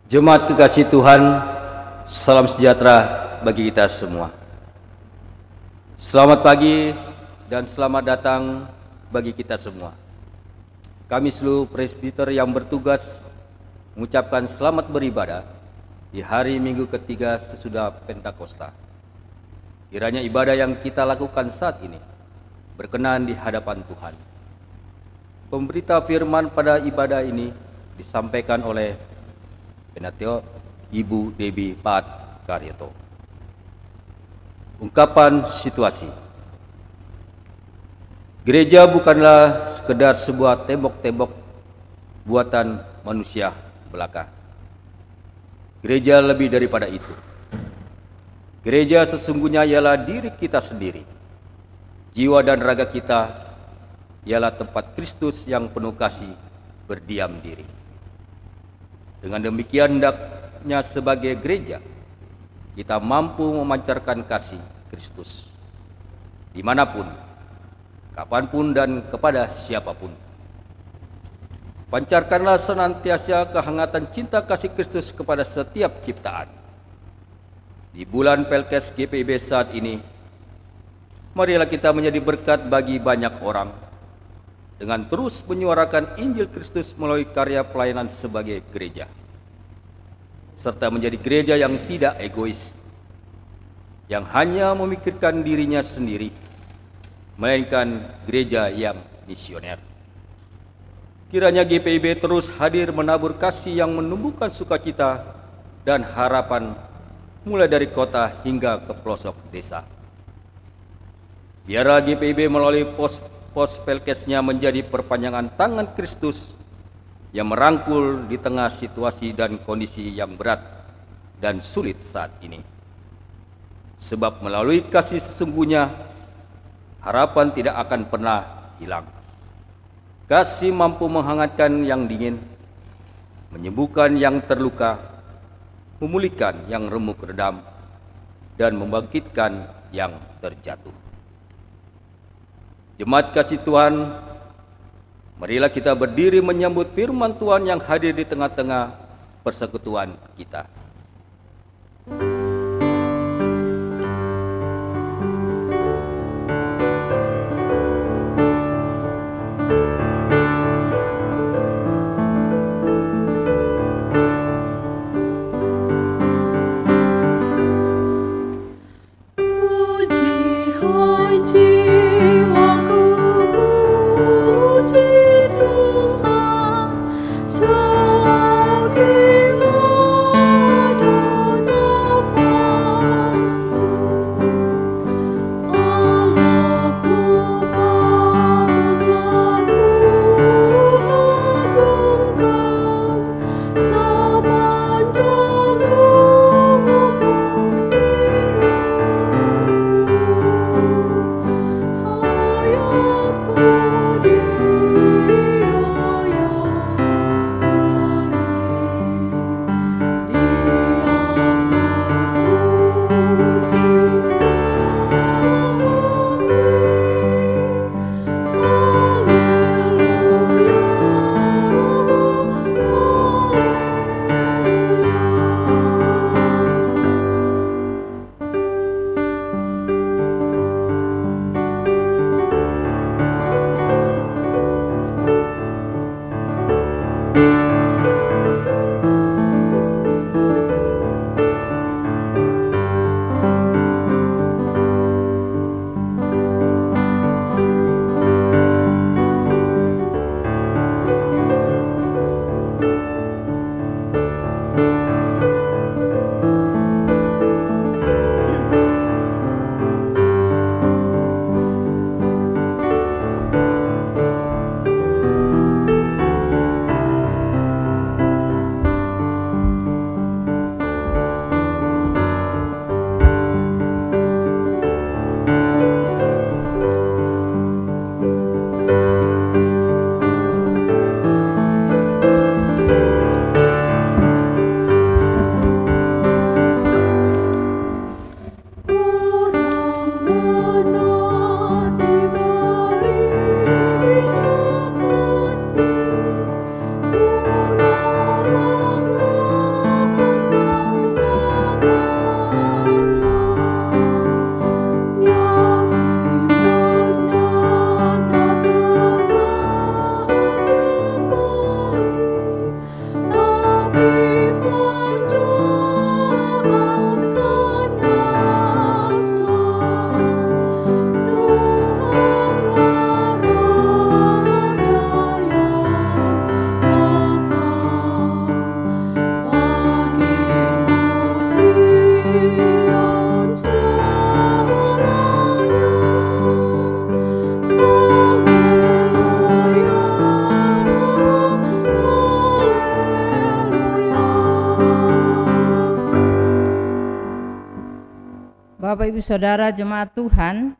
Jemaat kekasih Tuhan, salam sejahtera bagi kita semua. Selamat pagi dan selamat datang bagi kita semua. Kami seluruh presbiter yang bertugas mengucapkan selamat beribadah di hari Minggu ketiga sesudah Pentakosta. Kiranya ibadah yang kita lakukan saat ini berkenan di hadapan Tuhan. Pemberita firman pada ibadah ini disampaikan oleh Penateo Ibu Debbie Pat Karyoto. Ungkapan situasi. Gereja bukanlah sekedar sebuah tembok-tembok buatan manusia belaka. Gereja lebih daripada itu. Gereja sesungguhnya ialah diri kita sendiri. Jiwa dan raga kita ialah tempat Kristus yang penuh kasih berdiam diri. Dengan demikian hendaknya sebagai gereja, kita mampu memancarkan kasih Kristus dimanapun, kapanpun, dan kepada siapapun. Pancarkanlah senantiasa kehangatan cinta kasih Kristus kepada setiap ciptaan. Di bulan Pelkes GPIB saat ini, marilah kita menjadi berkat bagi banyak orang dengan terus menyuarakan Injil Kristus melalui karya pelayanan sebagai gereja, serta menjadi gereja yang tidak egois, yang hanya memikirkan dirinya sendiri, melainkan gereja yang misioner. Kiranya GPIB terus hadir menabur kasih yang menumbuhkan sukacita dan harapan mulai dari kota hingga ke pelosok desa. Biarlah GPIB melalui pos Pelkesnya menjadi perpanjangan tangan Kristus yang merangkul di tengah situasi dan kondisi yang berat dan sulit saat ini. Sebab melalui kasih sesungguhnya, harapan tidak akan pernah hilang. Kasih mampu menghangatkan yang dingin, menyembuhkan yang terluka, memulihkan yang remuk redam, dan membangkitkan yang terjatuh. Jemaat kasih Tuhan, marilah kita berdiri menyambut firman Tuhan yang hadir di tengah-tengah persekutuan kita. Tuhan, selagi Bapak Ibu Saudara jemaat Tuhan,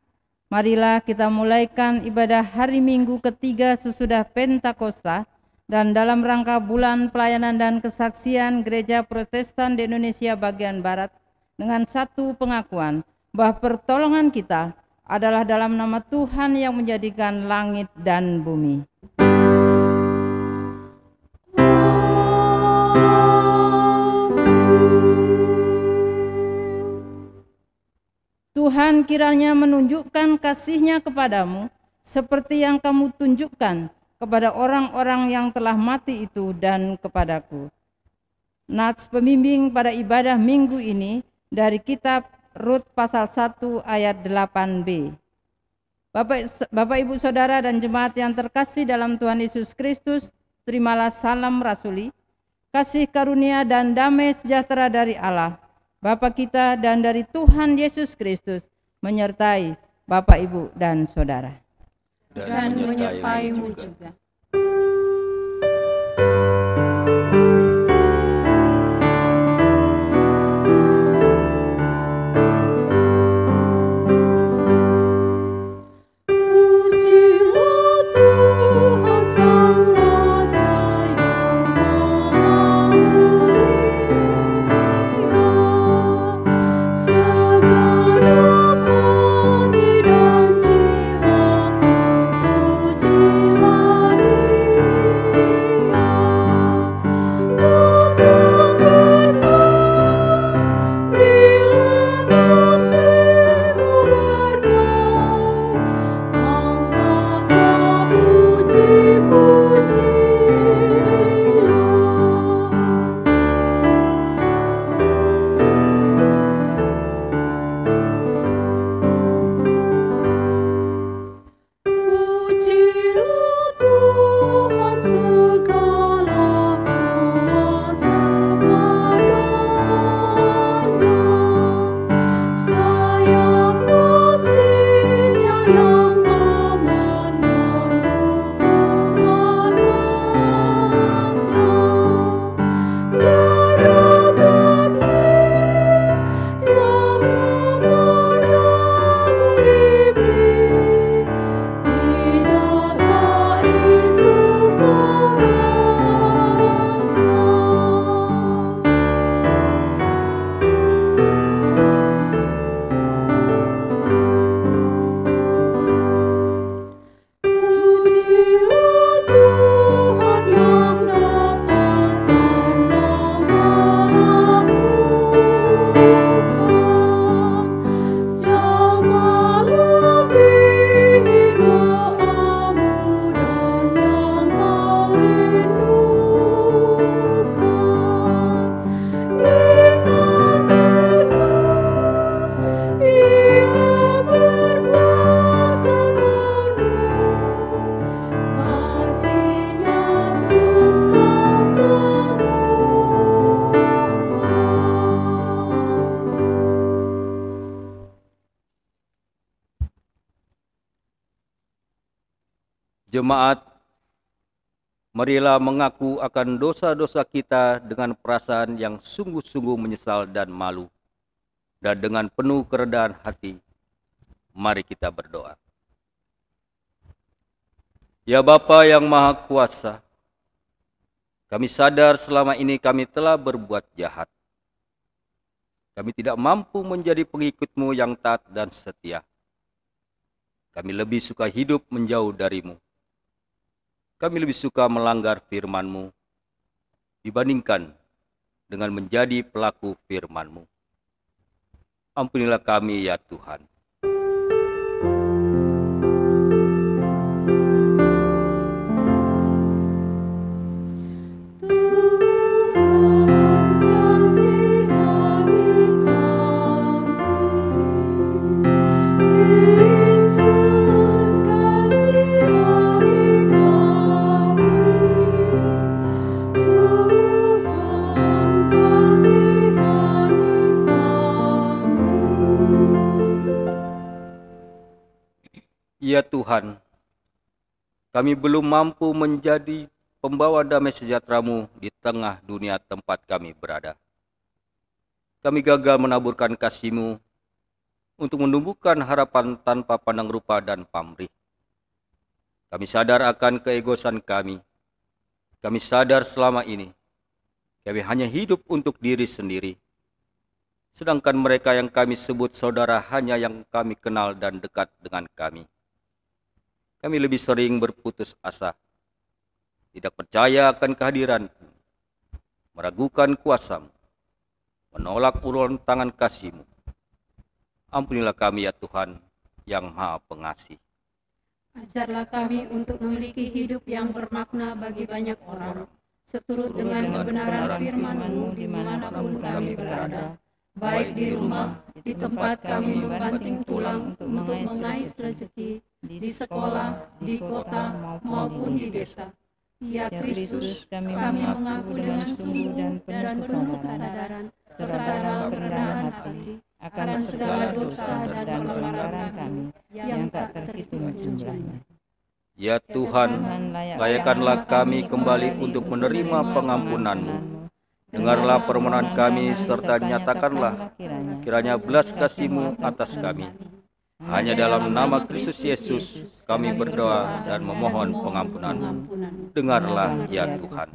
marilah kita mulaikan ibadah hari Minggu ketiga sesudah Pentakosta dan dalam rangka bulan pelayanan dan kesaksian Gereja Protestan di Indonesia bagian Barat dengan satu pengakuan bahwa pertolongan kita adalah dalam nama Tuhan yang menjadikan langit dan bumi. Tuhan kiranya menunjukkan kasih-Nya kepadamu seperti yang kamu tunjukkan kepada orang-orang yang telah mati itu dan kepadaku. Nats pembimbing pada ibadah minggu ini dari kitab Rut pasal 1 ayat 8b. Bapak Ibu Saudara dan jemaat yang terkasih dalam Tuhan Yesus Kristus, terimalah salam rasuli, kasih karunia dan damai sejahtera dari Allah, Bapa kita dan dari Tuhan Yesus Kristus menyertai Bapak Ibu dan Saudara. Dan menyertaimu juga. Jemaat, marilah mengaku akan dosa-dosa kita dengan perasaan yang sungguh-sungguh menyesal dan malu. Dan dengan penuh keredaan hati, mari kita berdoa. Ya Bapa yang Maha Kuasa, kami sadar selama ini kami telah berbuat jahat. Kami tidak mampu menjadi pengikut-Mu yang taat dan setia. Kami lebih suka hidup menjauh dari-Mu. Kami lebih suka melanggar firman-Mu dibandingkan dengan menjadi pelaku firman-Mu. Ampunilah kami ya Tuhan. Ya Tuhan, kami belum mampu menjadi pembawa damai sejahtera-Mu di tengah dunia tempat kami berada. Kami gagal menaburkan kasih-Mu untuk menumbuhkan harapan tanpa pandang rupa dan pamrih. Kami sadar akan keegoisan kami. Kami sadar selama ini kami hanya hidup untuk diri sendiri. Sedangkan mereka yang kami sebut saudara hanya yang kami kenal dan dekat dengan kami. Kami lebih sering berputus asa, tidak percaya akan kehadiran-Mu, meragukan kuasa-Mu, menolak uluran tangan kasih-Mu. Ampunilah kami ya Tuhan yang Maha Pengasih. Ajarlah kami untuk memiliki hidup yang bermakna bagi banyak orang, seturut dengan kebenaran firman-Mu dimanapun kami berada, baik di rumah, di tempat kami membanting tulang untuk mengais rezeki, di sekolah, di kota, maupun di desa. Ya Kristus, kami mengaku dengan sungguh dan penuh kesadaran, serta dalam kerendahan hati, akan segala dosa dan pelanggaran kami yang tak terhitung jumlahnya. Ya Tuhan, layakkanlah kami kembali untuk menerima pengampunan-Mu. Dengarlah permohonan kami serta nyatakanlah kiranya belas kasih-Mu atas kami. Hanya dalam nama Kristus Yesus kami berdoa dan memohon pengampunan-Mu. Dengarlah ya Tuhan.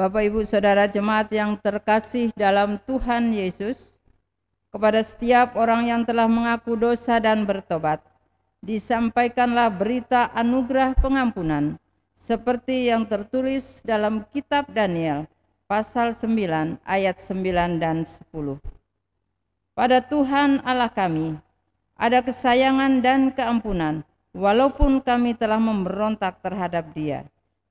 Bapak, Ibu, Saudara jemaat yang terkasih dalam Tuhan Yesus, kepada setiap orang yang telah mengaku dosa dan bertobat, disampaikanlah berita anugerah pengampunan, seperti yang tertulis dalam kitab Daniel, pasal 9, ayat 9 dan 10. Pada Tuhan Allah kami, ada kesayangan dan keampunan, walaupun kami telah memberontak terhadap Dia,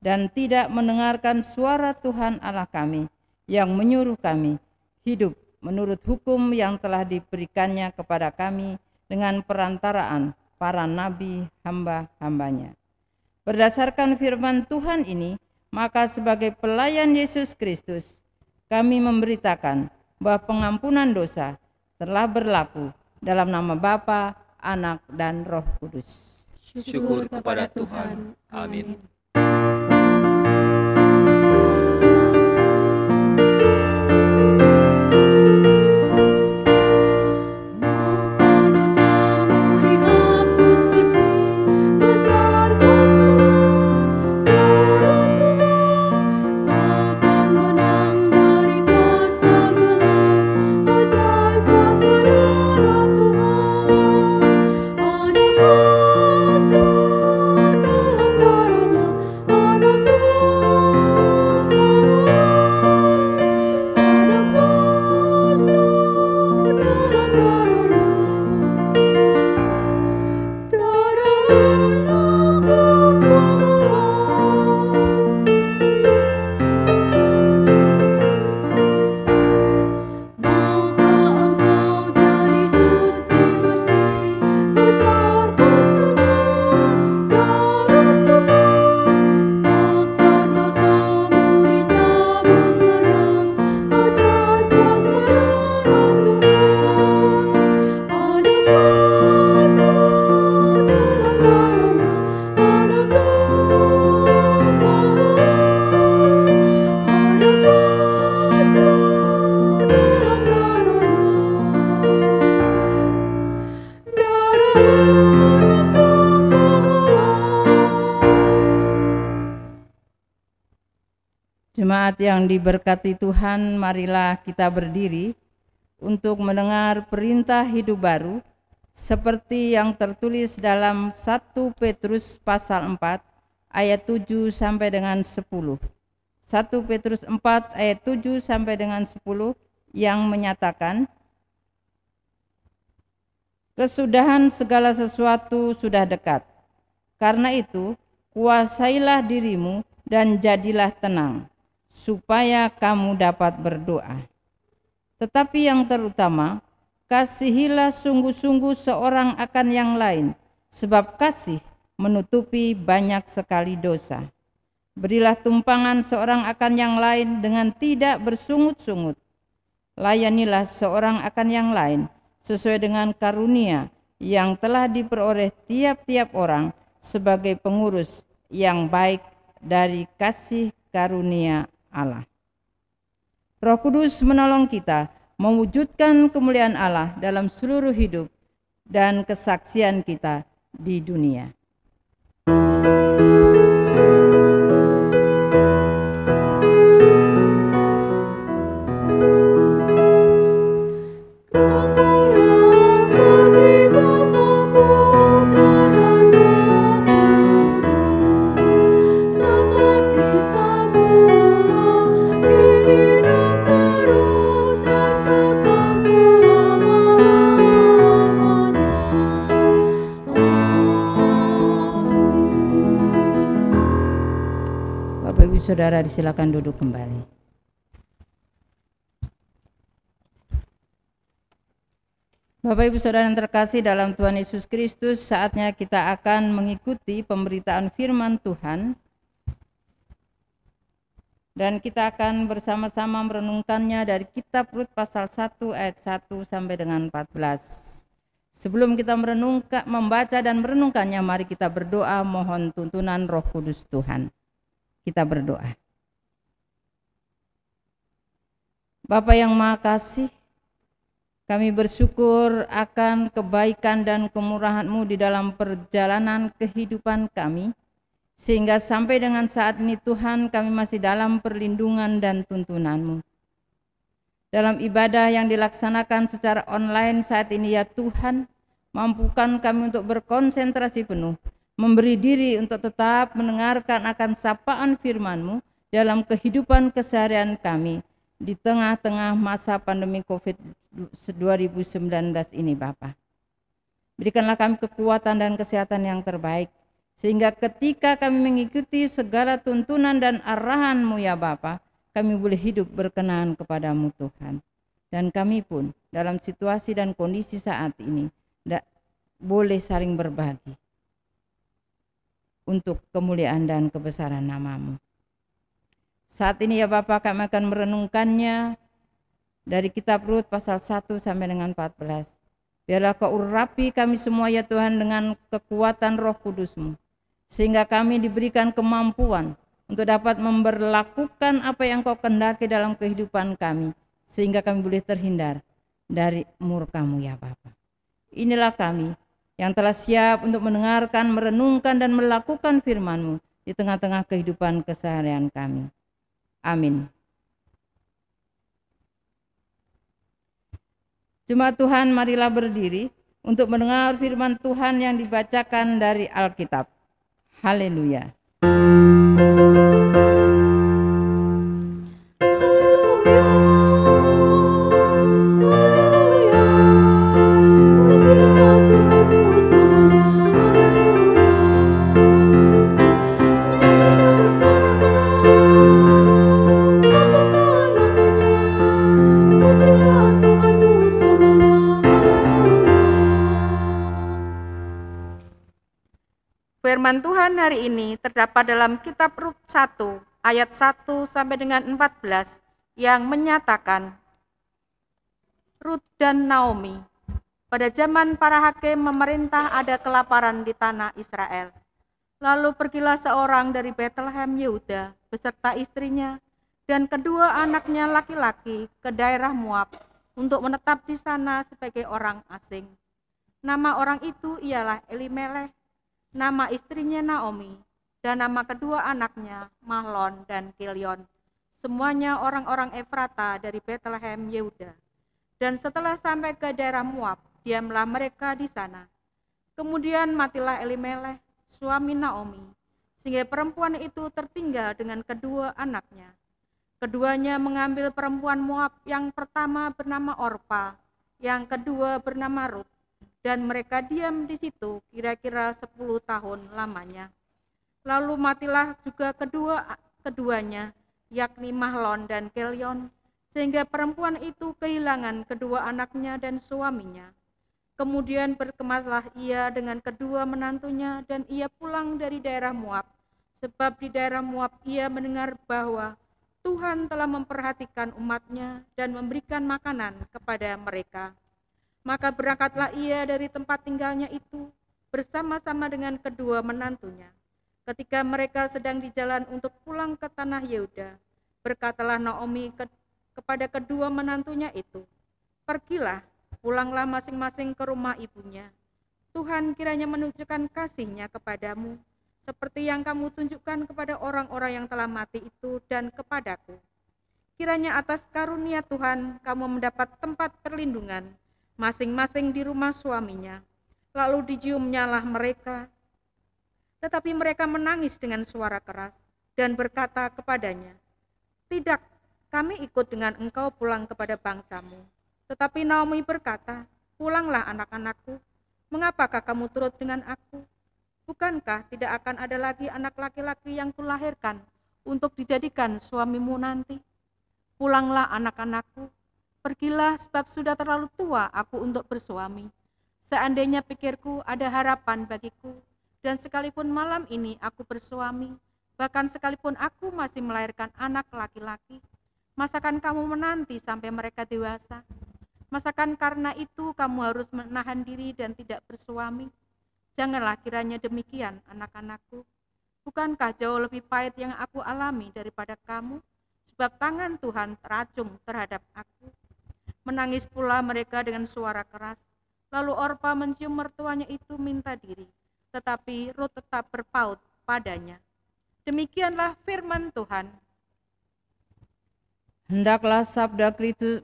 dan tidak mendengarkan suara Tuhan Allah kami yang menyuruh kami hidup menurut hukum yang telah diberikannya kepada kami dengan perantaraan para nabi hamba-hambanya. Berdasarkan firman Tuhan ini, maka sebagai pelayan Yesus Kristus, kami memberitakan bahwa pengampunan dosa telah berlaku dalam nama Bapa, Anak, dan Roh Kudus. Syukur kepada Tuhan. Amin. Dalam darahnya Jemaat yang diberkati Tuhan, marilah kita berdiri untuk mendengar perintah hidup baru seperti yang tertulis dalam 1 Petrus pasal 4 ayat 7 sampai dengan 10. 1 Petrus 4 ayat 7 sampai dengan 10 yang menyatakan, kesudahan segala sesuatu sudah dekat. Karena itu, kuasailah dirimu dan jadilah tenang, supaya kamu dapat berdoa. Tetapi yang terutama, kasihilah sungguh-sungguh seorang akan yang lain, sebab kasih menutupi banyak sekali dosa. Berilah tumpangan seorang akan yang lain dengan tidak bersungut-sungut. Layanilah seorang akan yang lain sesuai dengan karunia yang telah diperoleh tiap-tiap orang sebagai pengurus yang baik dari kasih karunia Allah. Roh Kudus menolong kita mewujudkan kemuliaan Allah dalam seluruh hidup dan kesaksian kita di dunia. Saudara disilakan duduk kembali. Bapak Ibu Saudara yang terkasih dalam Tuhan Yesus Kristus, saatnya kita akan mengikuti pemberitaan firman Tuhan dan kita akan bersama-sama merenungkannya dari kitab Rut pasal 1 ayat 1 sampai dengan 14. Sebelum kita membaca dan merenungkannya, mari kita berdoa mohon tuntunan Roh Kudus Tuhan. Kita berdoa. Bapa yang Maha Kasih, kami bersyukur akan kebaikan dan kemurahan-Mu di dalam perjalanan kehidupan kami, sehingga sampai dengan saat ini Tuhan kami masih dalam perlindungan dan tuntunan-Mu. Dalam ibadah yang dilaksanakan secara online saat ini ya Tuhan, mampukan kami untuk berkonsentrasi penuh, memberi diri untuk tetap mendengarkan akan sapaan firman-Mu dalam kehidupan keseharian kami di tengah-tengah masa pandemi COVID-19 ini Bapa. Berikanlah kami kekuatan dan kesehatan yang terbaik, sehingga ketika kami mengikuti segala tuntunan dan arahan-Mu ya Bapa, kami boleh hidup berkenan kepada-Mu Tuhan. Dan kami pun dalam situasi dan kondisi saat ini boleh saling berbagi untuk kemuliaan dan kebesaran nama-Mu. Saat ini ya Bapa kami akan merenungkannya dari kitab Rut pasal 1 sampai dengan 14. Biarlah Kau urapi kami semua ya Tuhan dengan kekuatan Roh Kudus-Mu, sehingga kami diberikan kemampuan untuk dapat memberlakukan apa yang Kau kehendaki dalam kehidupan kami, sehingga kami boleh terhindar dari murka-Mu ya Bapa. Inilah kami yang telah siap untuk mendengarkan, merenungkan, dan melakukan firman-Mu di tengah-tengah kehidupan keseharian kami. Amin. Jemaat Tuhan, marilah berdiri untuk mendengar firman Tuhan yang dibacakan dari Alkitab. Haleluya. Firman Tuhan hari ini terdapat dalam kitab Rut 1 ayat 1 sampai dengan 14 yang menyatakan, Rut dan Naomi. Pada zaman para hakim memerintah ada kelaparan di tanah Israel. Lalu pergilah seorang dari Bethlehem Yehuda beserta istrinya dan kedua anaknya laki-laki ke daerah Moab untuk menetap di sana sebagai orang asing. Nama orang itu ialah Elimelech, nama istrinya Naomi, dan nama kedua anaknya Mahlon dan Kilion. semuanya orang-orang Efrata dari Betlehem Yehuda. Dan setelah sampai ke daerah Moab, diamlah mereka di sana. Kemudian matilah Elimelech, suami Naomi, sehingga perempuan itu tertinggal dengan kedua anaknya. Keduanya mengambil perempuan Moab, yang pertama bernama Orpa, yang kedua bernama Rut, dan mereka diam di situ kira-kira 10 tahun lamanya. Lalu matilah juga keduanya, yakni Mahlon dan Kelion, sehingga perempuan itu kehilangan kedua anaknya dan suaminya. Kemudian berkemaslah ia dengan kedua menantunya, dan ia pulang dari daerah Moab, sebab di daerah Moab ia mendengar bahwa Tuhan telah memperhatikan umatnya dan memberikan makanan kepada mereka. Maka berangkatlah ia dari tempat tinggalnya itu bersama-sama dengan kedua menantunya. Ketika mereka sedang di jalan untuk pulang ke tanah Yehuda, berkatalah Naomi kepada kedua menantunya itu, "Pergilah, pulanglah masing-masing ke rumah ibunya. Tuhan kiranya menunjukkan kasih-Nya kepadamu, seperti yang kamu tunjukkan kepada orang-orang yang telah mati itu dan kepadaku. Kiranya atas karunia Tuhan kamu mendapat tempat perlindungan, masing-masing di rumah suaminya." Lalu diciumnyalah mereka. Tetapi mereka menangis dengan suara keras dan berkata kepadanya, "Tidak, kami ikut dengan engkau pulang kepada bangsamu." Tetapi Naomi berkata, "Pulanglah anak-anakku, mengapakah kamu turut dengan aku? Bukankah tidak akan ada lagi anak laki-laki yang kulahirkan untuk dijadikan suamimu nanti? Pulanglah anak-anakku, pergilah sebab sudah terlalu tua aku untuk bersuami. Seandainya pikirku ada harapan bagiku, dan sekalipun malam ini aku bersuami, bahkan sekalipun aku masih melahirkan anak laki-laki, masakan kamu menanti sampai mereka dewasa? Masakan karena itu kamu harus menahan diri dan tidak bersuami? Janganlah kiranya demikian, anak-anakku. Bukankah jauh lebih pahit yang aku alami daripada kamu? Sebab tangan Tuhan teracung terhadap aku." Menangis pula mereka dengan suara keras. Lalu Orpa mencium mertuanya itu minta diri, tetapi Rut tetap berpaut padanya. Demikianlah firman Tuhan. Hendaklah sabda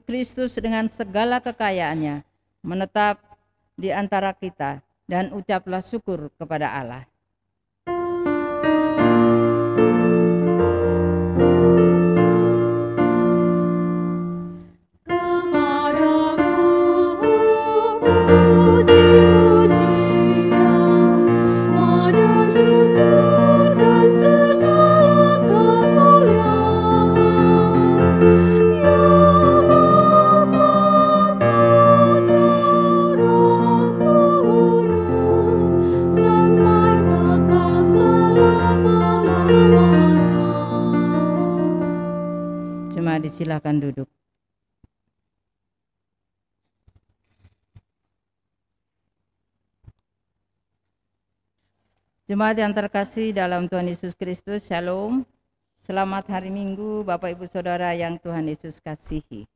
Kristus dengan segala kekayaannya menetap di antara kita, dan ucaplah syukur kepada Allah. Silakan duduk. Jemaat yang terkasih dalam Tuhan Yesus Kristus, Shalom. Selamat hari Minggu Bapak Ibu Saudara yang Tuhan Yesus kasihi.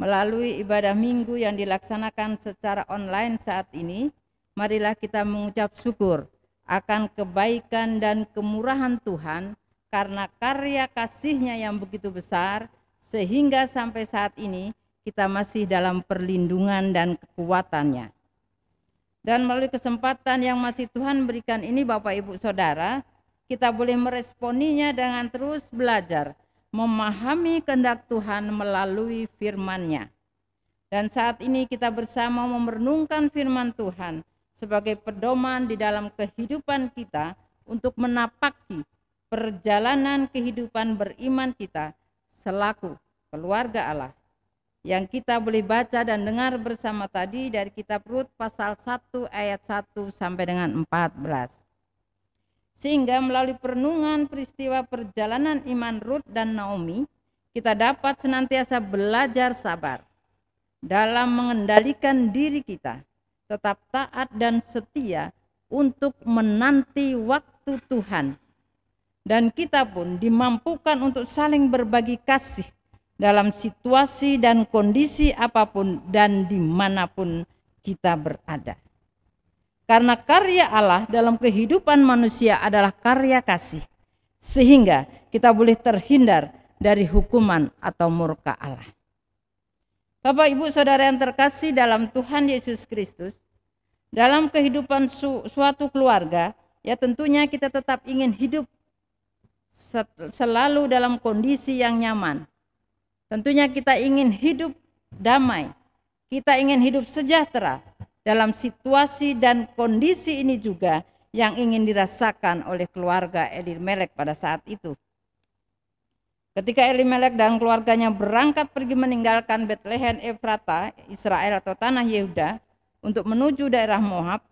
Melalui ibadah Minggu yang dilaksanakan secara online saat ini, marilah kita mengucap syukur akan kebaikan dan kemurahan Tuhan, karena karya kasih-Nya yang begitu besar, sehingga sampai saat ini kita masih dalam perlindungan dan kekuatan-Nya. Dan melalui kesempatan yang masih Tuhan berikan ini Bapak Ibu Saudara, kita boleh meresponinya dengan terus belajar, memahami kehendak Tuhan melalui firman-Nya. Dan saat ini kita bersama merenungkan firman Tuhan sebagai pedoman di dalam kehidupan kita untuk menapaki perjalanan kehidupan beriman kita selaku keluarga Allah, yang kita boleh baca dan dengar bersama tadi dari kitab Rut pasal 1 ayat 1 sampai dengan 14. Sehingga melalui perenungan peristiwa perjalanan iman Rut dan Naomi, kita dapat senantiasa belajar sabar dalam mengendalikan diri kita, tetap taat dan setia untuk menanti waktu Tuhan. Dan kita pun dimampukan untuk saling berbagi kasih dalam situasi dan kondisi apapun dan dimanapun kita berada. Karena karya Allah dalam kehidupan manusia adalah karya kasih, sehingga kita boleh terhindar dari hukuman atau murka Allah. Bapak Ibu Saudara yang terkasih dalam Tuhan Yesus Kristus, dalam kehidupan suatu keluarga, ya tentunya kita tetap ingin hidup selalu dalam kondisi yang nyaman. Tentunya kita ingin hidup damai, kita ingin hidup sejahtera. Dalam situasi dan kondisi ini juga yang ingin dirasakan oleh keluarga Elimelek pada saat itu. Ketika Elimelek dan keluarganya berangkat pergi meninggalkan Betlehem Efrata, Israel atau tanah Yehuda, untuk menuju daerah Moab,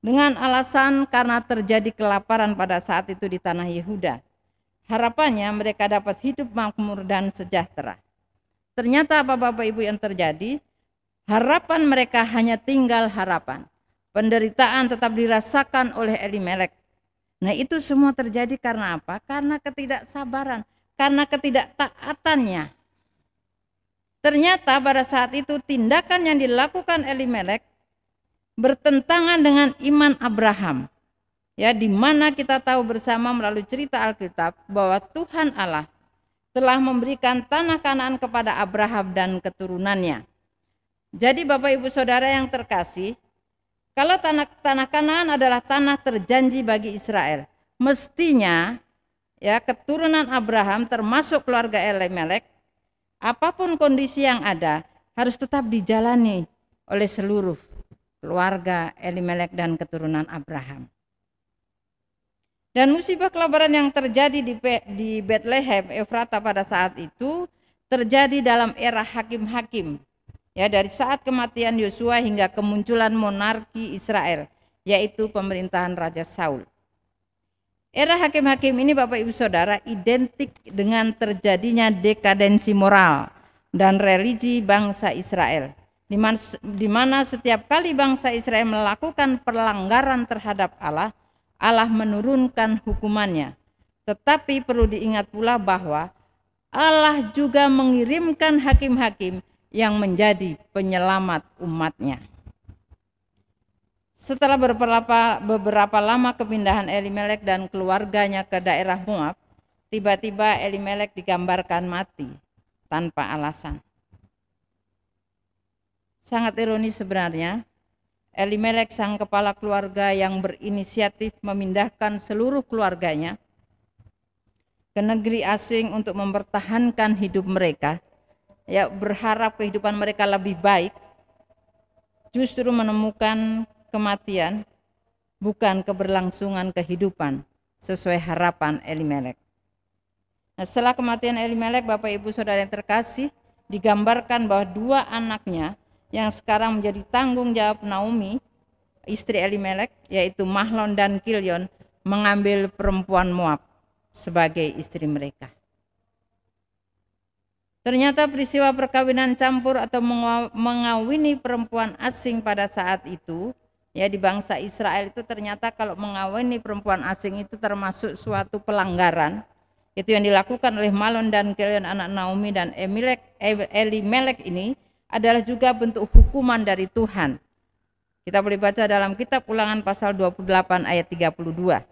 dengan alasan karena terjadi kelaparan pada saat itu di tanah Yehuda. Harapannya mereka dapat hidup makmur dan sejahtera. Ternyata apa Bapak Ibu yang terjadi? Harapan mereka hanya tinggal harapan. Penderitaan tetap dirasakan oleh Elimelek. Nah itu semua terjadi karena apa? Karena ketidaksabaran, karena ketidaktaatannya. Ternyata pada saat itu tindakan yang dilakukan Elimelek bertentangan dengan iman Abraham. Ya, di mana kita tahu bersama melalui cerita Alkitab bahwa Tuhan Allah telah memberikan tanah Kanaan kepada Abraham dan keturunannya. Jadi Bapak Ibu Saudara yang terkasih, kalau tanah Kanaan adalah tanah terjanji bagi Israel, mestinya ya keturunan Abraham termasuk keluarga Elimelek, apapun kondisi yang ada harus tetap dijalani oleh seluruh keluarga Elimelek dan keturunan Abraham. Dan musibah kelaparan yang terjadi di Betlehem Efrata pada saat itu terjadi dalam era hakim-hakim. Ya, dari saat kematian Yosua hingga kemunculan monarki Israel, yaitu pemerintahan Raja Saul. Era hakim-hakim ini Bapak Ibu Saudara identik dengan terjadinya dekadensi moral dan religi bangsa Israel, di mana setiap kali bangsa Israel melakukan pelanggaran terhadap Allah, Allah menurunkan hukumannya. Tetapi perlu diingat pula bahwa Allah juga mengirimkan hakim-hakim yang menjadi penyelamat umatnya. Setelah beberapa lama kepindahan Elimelek dan keluarganya ke daerah Moab, tiba-tiba Elimelek digambarkan mati tanpa alasan. Sangat ironis sebenarnya, Elimelek sang kepala keluarga yang berinisiatif memindahkan seluruh keluarganya ke negeri asing untuk mempertahankan hidup mereka, ya berharap kehidupan mereka lebih baik, justru menemukan kematian, bukan keberlangsungan kehidupan sesuai harapan Elimelek. Nah, setelah kematian Elimelek, Bapak Ibu Saudara yang terkasih, digambarkan bahwa dua anaknya yang sekarang menjadi tanggung jawab Naomi, istri Elimelek, yaitu Mahlon dan Kilion, mengambil perempuan Moab sebagai istri mereka. Ternyata peristiwa perkawinan campur atau mengawini perempuan asing pada saat itu, ya di bangsa Israel itu ternyata kalau mengawini perempuan asing itu termasuk suatu pelanggaran. Itu yang dilakukan oleh Mahlon dan Kilion anak Naomi dan Elimelek ini adalah juga bentuk hukuman dari Tuhan. Kita boleh baca dalam kitab Ulangan pasal 28 ayat 32.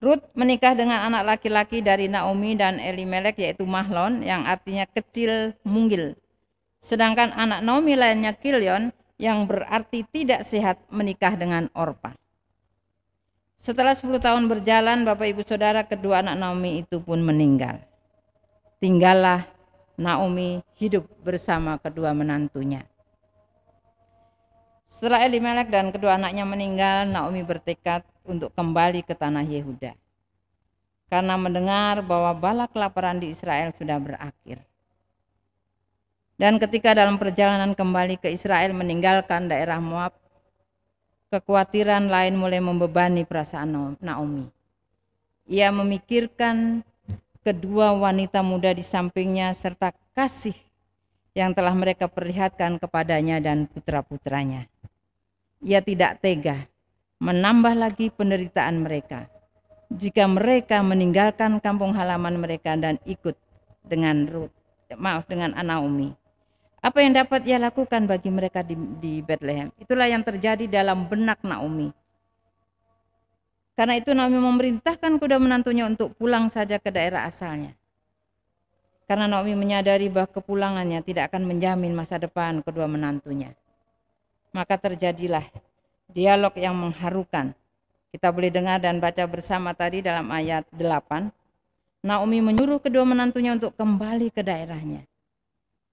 Rut menikah dengan anak laki-laki dari Naomi dan Elimelek yaitu Mahlon yang artinya kecil mungil. Sedangkan anak Naomi lainnya Kilion yang berarti tidak sehat menikah dengan Orpa. Setelah 10 tahun berjalan Bapak Ibu Saudara, kedua anak Naomi itu pun meninggal. Tinggallah Naomi hidup bersama kedua menantunya. Setelah Elimelek dan kedua anaknya meninggal, Naomi bertekad untuk kembali ke tanah Yehuda. Karena mendengar bahwa bala kelaparan di Israel sudah berakhir. Dan ketika dalam perjalanan kembali ke Israel meninggalkan daerah Moab, kekhawatiran lain mulai membebani perasaan Naomi. Ia memikirkan kedua wanita muda di sampingnya serta kasih yang telah mereka perlihatkan kepadanya dan putra-putranya. Ia tidak tega menambah lagi penderitaan mereka jika mereka meninggalkan kampung halaman mereka dan ikut dengan Naomi. Apa yang dapat ia lakukan bagi mereka di Betlehem? Itulah yang terjadi dalam benak Naomi. Karena itu Naomi memerintahkan kedua menantunya untuk pulang saja ke daerah asalnya. karena Naomi menyadari bahwa kepulangannya tidak akan menjamin masa depan kedua menantunya. Maka terjadilah dialog yang mengharukan. Kita boleh dengar dan baca bersama tadi dalam ayat 8. Naomi menyuruh kedua menantunya untuk kembali ke daerahnya.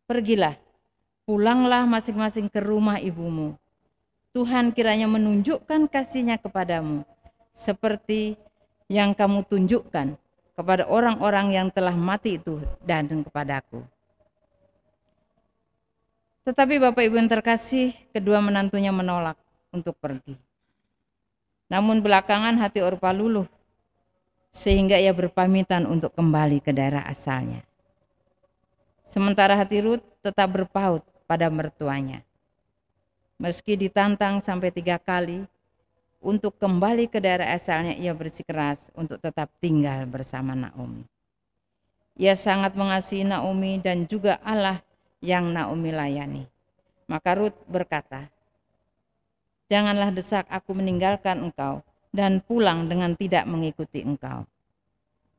Pergilah, pulanglah masing-masing ke rumah ibumu. Tuhan kiranya menunjukkan kasih-Nya kepadamu, seperti yang kamu tunjukkan kepada orang-orang yang telah mati itu dan kepadaku. Tetapi Bapak Ibu yang terkasih, kedua menantunya menolak untuk pergi. Namun belakangan hati Orpa luluh, sehingga ia berpamitan untuk kembali ke daerah asalnya. Sementara hati Rut tetap berpaut pada mertuanya. Meski ditantang sampai 3 kali untuk kembali ke daerah asalnya, ia bersikeras untuk tetap tinggal bersama Naomi. Ia sangat mengasihi Naomi dan juga Allah yang Naomi layani. Maka Rut berkata, "Janganlah desak aku meninggalkan engkau dan pulang dengan tidak mengikuti engkau.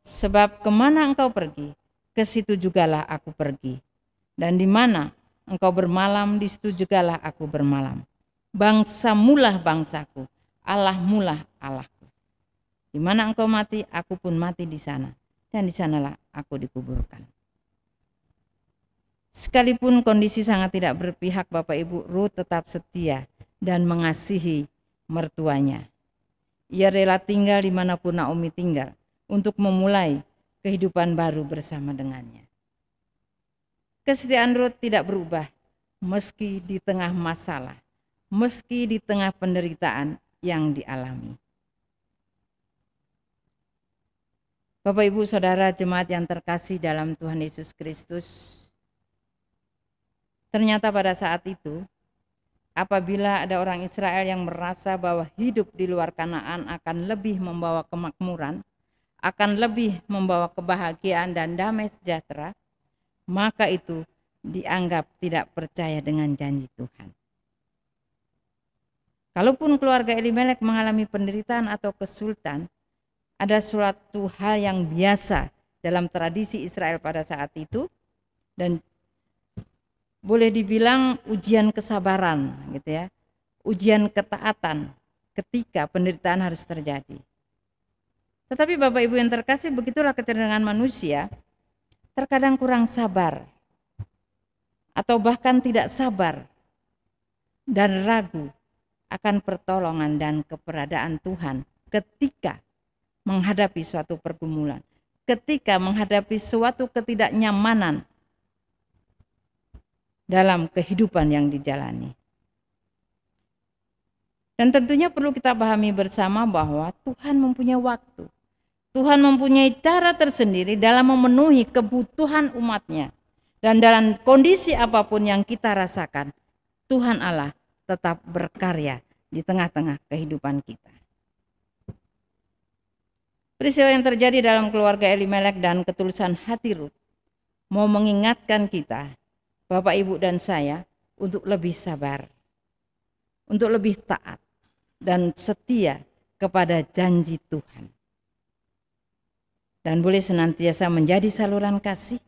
Sebab kemana engkau pergi, ke situ jugalah aku pergi. Dan di mana engkau bermalam, di situ jugalah aku bermalam. Bangsamulah bangsaku, Allahmulah Allahku. Di mana engkau mati, aku pun mati di sana, dan di sanalah aku dikuburkan." Sekalipun kondisi sangat tidak berpihak, Bapak Ibu, Rut tetap setia dan mengasihi mertuanya. Ia rela tinggal dimanapun Naomi tinggal untuk memulai kehidupan baru bersama dengannya. Kesetiaan Rut tidak berubah meski di tengah masalah, meski di tengah penderitaan yang dialami. Bapak Ibu Saudara jemaat yang terkasih dalam Tuhan Yesus Kristus, ternyata pada saat itu apabila ada orang Israel yang merasa bahwa hidup di luar Kanaan akan lebih membawa kemakmuran, akan lebih membawa kebahagiaan dan damai sejahtera, maka itu dianggap tidak percaya dengan janji Tuhan. Kalaupun keluarga Elimelek mengalami penderitaan atau kesulitan, ada suatu hal yang biasa dalam tradisi Israel pada saat itu, dan boleh dibilang ujian kesabaran gitu ya, ujian ketaatan ketika penderitaan harus terjadi. Tetapi Bapak Ibu yang terkasih, begitulah kecenderungan manusia, terkadang kurang sabar atau bahkan tidak sabar dan ragu akan pertolongan dan keberadaan Tuhan ketika menghadapi suatu pergumulan, ketika menghadapi suatu ketidaknyamanan dalam kehidupan yang dijalani. Dan tentunya perlu kita pahami bersama bahwa Tuhan mempunyai waktu. Tuhan mempunyai cara tersendiri dalam memenuhi kebutuhan umatnya. Dan dalam kondisi apapun yang kita rasakan, Tuhan Allah tetap berkarya di tengah-tengah kehidupan kita. Peristiwa yang terjadi dalam keluarga Elimelek dan ketulusan hati Rut mau mengingatkan kita, Bapak, Ibu, dan saya, untuk lebih sabar, untuk lebih taat dan setia kepada janji Tuhan. Dan boleh senantiasa menjadi saluran kasih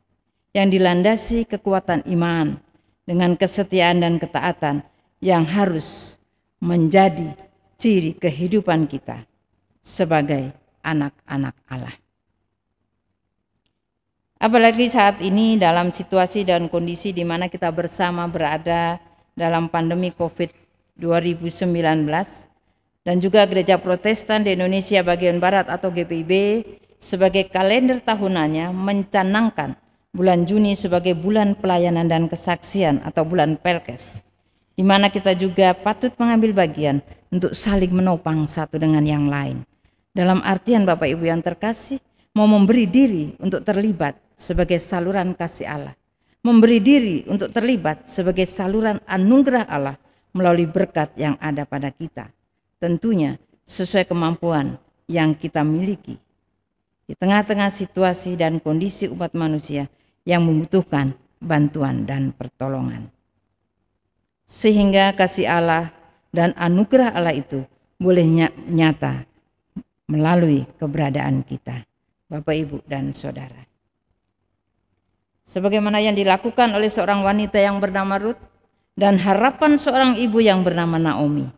yang dilandasi kekuatan iman dengan kesetiaan dan ketaatan yang harus menjadi ciri kehidupan kita sebagai anak-anak Allah. Apalagi saat ini dalam situasi dan kondisi di mana kita bersama berada dalam pandemi COVID 2019 dan juga Gereja Protestan di Indonesia bagian Barat atau GPIB sebagai kalender tahunannya mencanangkan bulan Juni sebagai bulan pelayanan dan kesaksian atau bulan Pelkes, di mana kita juga patut mengambil bagian untuk saling menopang satu dengan yang lain. Dalam artian Bapak Ibu yang terkasih, mau memberi diri untuk terlibat sebagai saluran kasih Allah, memberi diri untuk terlibat sebagai saluran anugerah Allah melalui berkat yang ada pada kita, tentunya sesuai kemampuan yang kita miliki di tengah-tengah situasi dan kondisi umat manusia yang membutuhkan bantuan dan pertolongan, sehingga kasih Allah dan anugerah Allah itu boleh nyata melalui keberadaan kita, Bapak, Ibu, dan Saudara. sebagaimana yang dilakukan oleh seorang wanita yang bernama Ruth dan harapan seorang ibu yang bernama Naomi.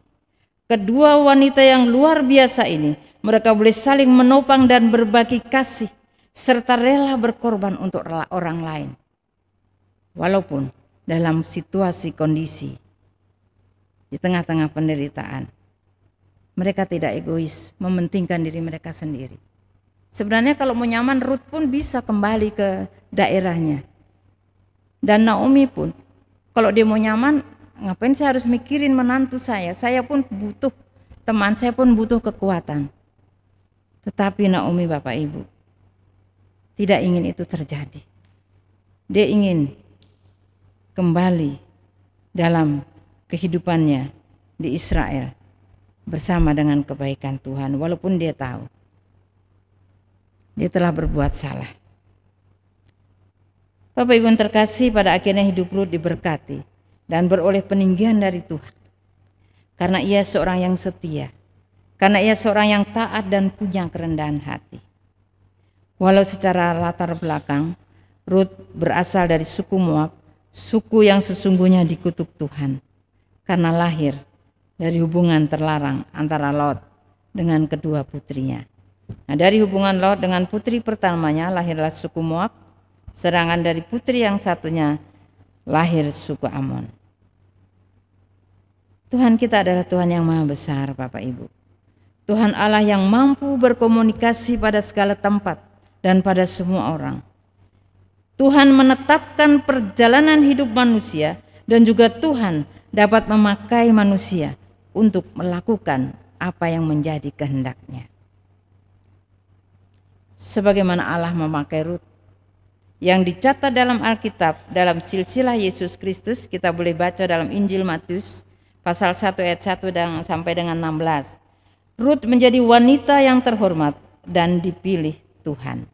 Kedua wanita yang luar biasa ini, mereka boleh saling menopang dan berbagi kasih serta rela berkorban untuk orang lain. Walaupun dalam situasi kondisi di tengah-tengah penderitaan, mereka tidak egois, mementingkan diri mereka sendiri. Sebenarnya kalau mau nyaman, Ruth pun bisa kembali ke daerahnya. Dan Naomi pun, kalau dia mau nyaman, ngapain saya harus mikirin menantu saya? Saya pun butuh teman, saya pun butuh kekuatan. Tetapi Naomi, Bapak Ibu, tidak ingin itu terjadi. Dia ingin kembali dalam kehidupannya di Israel bersama dengan kebaikan Tuhan, walaupun dia tahu dia telah berbuat salah. Bapak Ibu yang terkasih, pada akhirnya hidup Ruth diberkati dan beroleh peninggian dari Tuhan. Karena ia seorang yang setia, karena ia seorang yang taat dan punya kerendahan hati. Walau secara latar belakang Ruth berasal dari suku Moab, suku yang sesungguhnya dikutuk Tuhan, karena lahir dari hubungan terlarang antara Lot dengan kedua putrinya. Nah, dari hubungan Lot dengan putri pertamanya lahirlah suku Moab, sedangkan dari putri yang satunya lahir suku Amon. Tuhan kita adalah Tuhan yang maha besar, Bapak Ibu. Tuhan Allah yang mampu berkomunikasi pada segala tempat dan pada semua orang. Tuhan menetapkan perjalanan hidup manusia dan juga Tuhan dapat memakai manusia untuk melakukan apa yang menjadi kehendak-Nya. Sebagaimana Allah memakai Ruth yang dicatat dalam Alkitab dalam silsilah Yesus Kristus, kita boleh baca dalam Injil Matius pasal 1 ayat 1 sampai dengan 16. Ruth menjadi wanita yang terhormat dan dipilih Tuhan.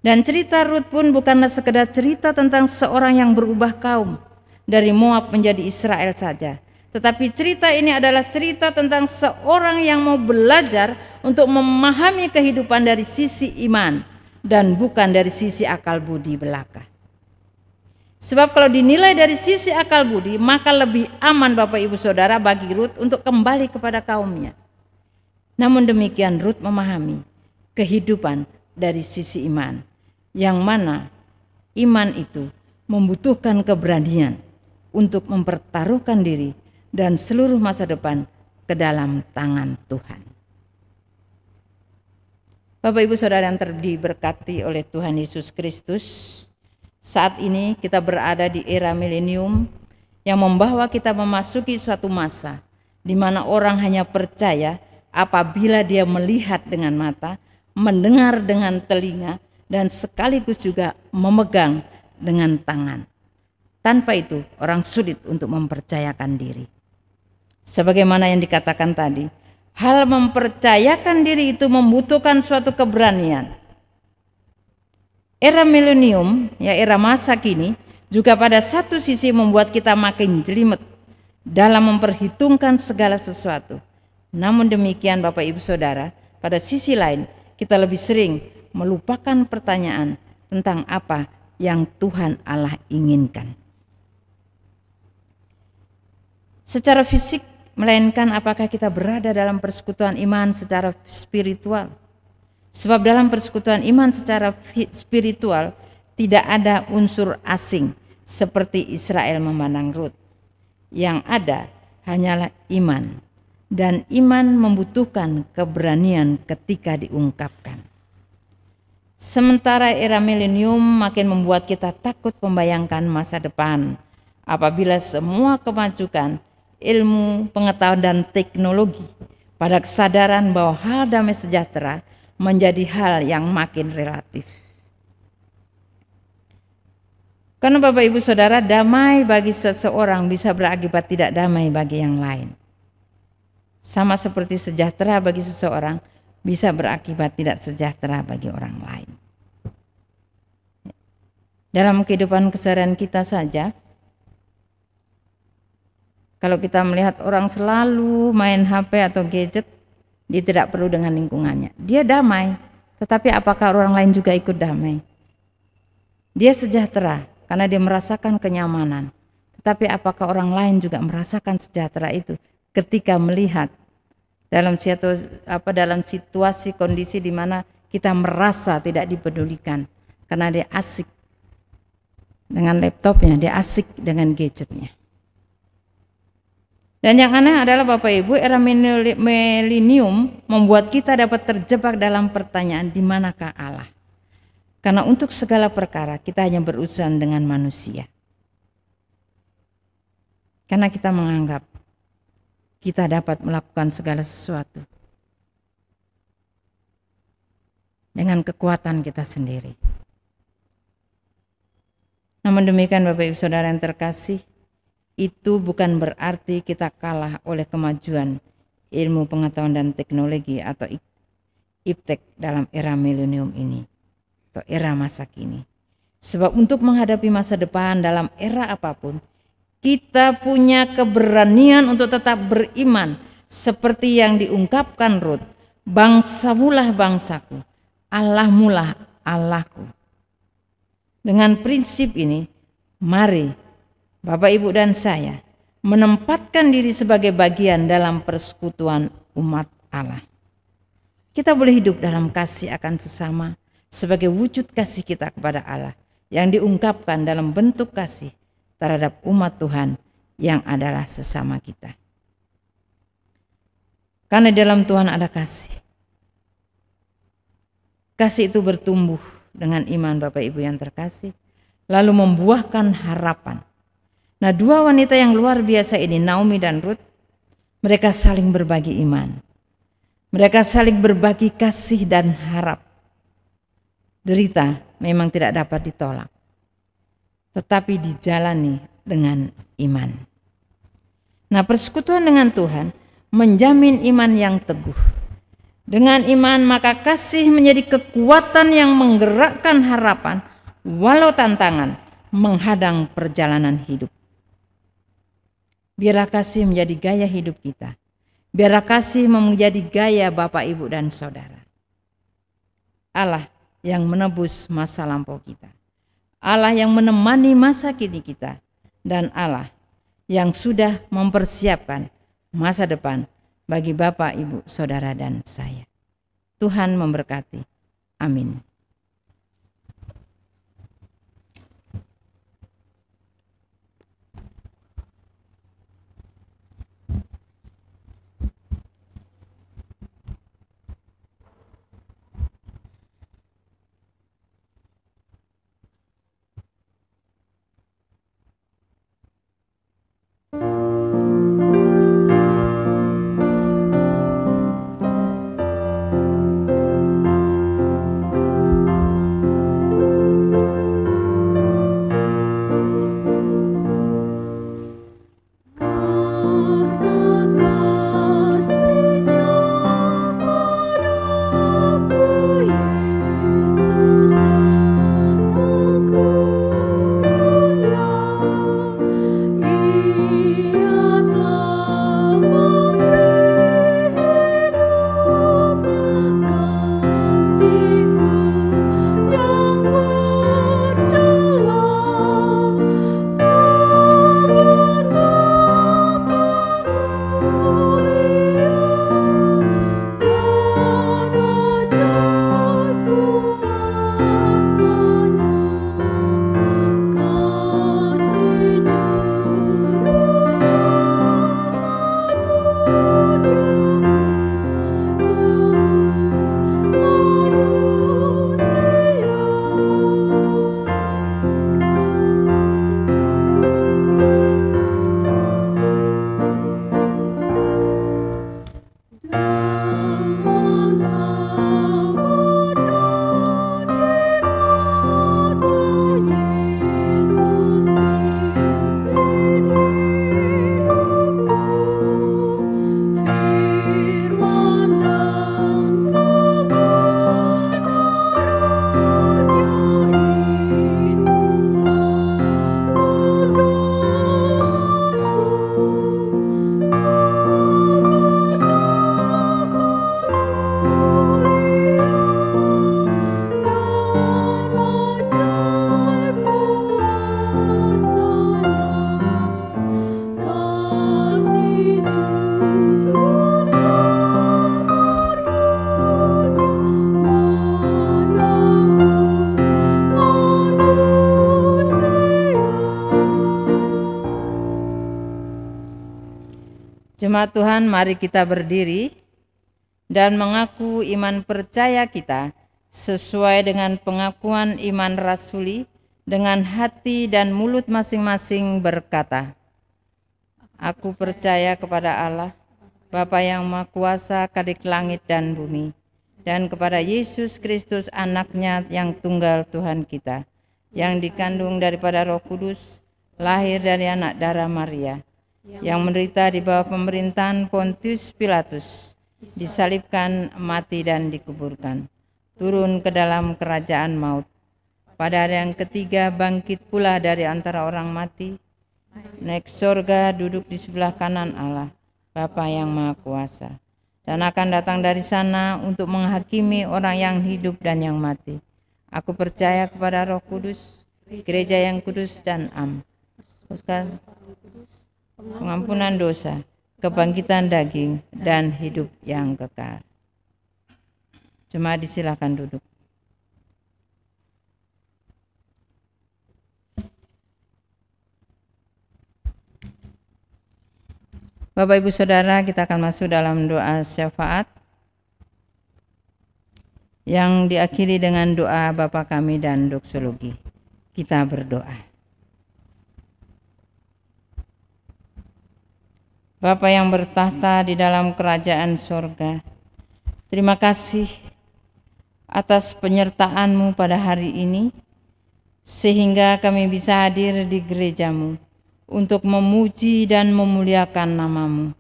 Dan cerita Ruth pun bukanlah sekedar cerita tentang seorang yang berubah kaum dari Moab menjadi Israel saja. Tetapi cerita ini adalah cerita tentang seorang yang mau belajar untuk memahami kehidupan dari sisi iman dan bukan dari sisi akal budi belaka. Sebab kalau dinilai dari sisi akal budi, maka lebih aman Bapak Ibu Saudara bagi Ruth untuk kembali kepada kaumnya. Namun demikian Ruth memahami kehidupan dari sisi iman, yang mana iman itu membutuhkan keberanian untuk mempertaruhkan diri dan seluruh masa depan ke dalam tangan Tuhan. Bapak Ibu Saudara yang diberkati oleh Tuhan Yesus Kristus, saat ini kita berada di era milenium yang membawa kita memasuki suatu masa di mana orang hanya percaya apabila dia melihat dengan mata, mendengar dengan telinga, dan sekaligus juga memegang dengan tangan. Tanpa itu orang sulit untuk mempercayakan diri. Sebagaimana yang dikatakan tadi, hal mempercayakan diri itu membutuhkan suatu keberanian. Era milenium, ya era masa kini, juga pada satu sisi membuat kita makin jelimet dalam memperhitungkan segala sesuatu. Namun demikian Bapak Ibu Saudara, pada sisi lain kita lebih sering melupakan pertanyaan tentang apa yang Tuhan Allah inginkan. Secara fisik, melainkan apakah kita berada dalam persekutuan iman secara spiritual. Sebab dalam persekutuan iman secara spiritual tidak ada unsur asing seperti Israel memandang Ruth. Yang ada hanyalah iman, dan iman membutuhkan keberanian ketika diungkapkan. Sementara era milenium makin membuat kita takut membayangkan masa depan apabila semua kemajuan ilmu, pengetahuan, dan teknologi pada kesadaran bahwa hal damai sejahtera menjadi hal yang makin relatif. Karena Bapak Ibu Saudara, damai bagi seseorang bisa berakibat tidak damai bagi yang lain. Sama seperti sejahtera bagi seseorang bisa berakibat tidak sejahtera bagi orang lain. Dalam kehidupan keseharian kita saja, kalau kita melihat orang selalu main HP atau gadget, dia tidak perlu dengan lingkungannya. Dia damai, tetapi apakah orang lain juga ikut damai? Dia sejahtera karena dia merasakan kenyamanan. Tetapi apakah orang lain juga merasakan sejahtera itu ketika melihat dalam situasi kondisi di mana kita merasa tidak dipedulikan karena dia asik dengan laptopnya, dia asik dengan gadgetnya. Dan yang aneh adalah Bapak Ibu, era milenium membuat kita dapat terjebak dalam pertanyaan di manakah Allah. Karena untuk segala perkara kita hanya berurusan dengan manusia. Karena kita menganggap kita dapat melakukan segala sesuatu dengan kekuatan kita sendiri. Namun demikian Bapak Ibu Saudara yang terkasih, itu bukan berarti kita kalah oleh kemajuan ilmu pengetahuan dan teknologi atau iptek dalam era milenium ini atau era masa kini. Sebab untuk menghadapi masa depan dalam era apapun, kita punya keberanian untuk tetap beriman seperti yang diungkapkan Rut, bangsamulah bangsaku, Allahmulah Allahku. Dengan prinsip ini, mari Bapak, Ibu, dan saya menempatkan diri sebagai bagian dalam persekutuan umat Allah. Kita boleh hidup dalam kasih akan sesama sebagai wujud kasih kita kepada Allah yang diungkapkan dalam bentuk kasih terhadap umat Tuhan yang adalah sesama kita. Karena dalam Tuhan ada kasih. Kasih itu bertumbuh dengan iman Bapak Ibu yang terkasih, lalu membuahkan harapan. Nah, dua wanita yang luar biasa ini, Naomi dan Rut, mereka saling berbagi iman. Mereka saling berbagi kasih dan harap. Derita memang tidak dapat ditolak, tetapi dijalani dengan iman. Nah, persekutuan dengan Tuhan menjamin iman yang teguh. Dengan iman maka kasih menjadi kekuatan yang menggerakkan harapan walau tantangan menghadang perjalanan hidup. Biarlah kasih menjadi gaya hidup kita. Biarlah kasih menjadi gaya Bapak, Ibu, dan Saudara. Allah yang menebus masa lampau kita. Allah yang menemani masa kini kita. Dan Allah yang sudah mempersiapkan masa depan bagi Bapak, Ibu, Saudara, dan saya. Tuhan memberkati. Amin. Jemaat Tuhan, mari kita berdiri dan mengaku iman percaya kita sesuai dengan pengakuan iman rasuli dengan hati dan mulut masing-masing berkata, Aku percaya kepada Allah, Bapa yang Maha Kuasa, Khadik langit dan bumi, dan kepada Yesus Kristus anaknya yang tunggal Tuhan kita, yang dikandung daripada Roh Kudus, lahir dari anak darah Maria, yang menderita di bawah pemerintahan Pontius Pilatus, disalibkan, mati dan dikuburkan, turun ke dalam kerajaan maut. Pada hari yang ketiga bangkit pula dari antara orang mati, naik surga, duduk di sebelah kanan Allah, Bapa yang Maha Kuasa, dan akan datang dari sana untuk menghakimi orang yang hidup dan yang mati. Aku percaya kepada Roh Kudus, gereja yang kudus dan pengampunan dosa, kebangkitan daging, dan hidup yang kekal. Jemaat disilakan duduk. Bapak Ibu Saudara, kita akan masuk dalam doa syafaat yang diakhiri dengan doa Bapa kami dan doksologi. Kita berdoa. Bapa yang bertahta di dalam kerajaan sorga, terima kasih atas penyertaan-Mu pada hari ini, sehingga kami bisa hadir di gereja-Mu untuk memuji dan memuliakan nama-Mu.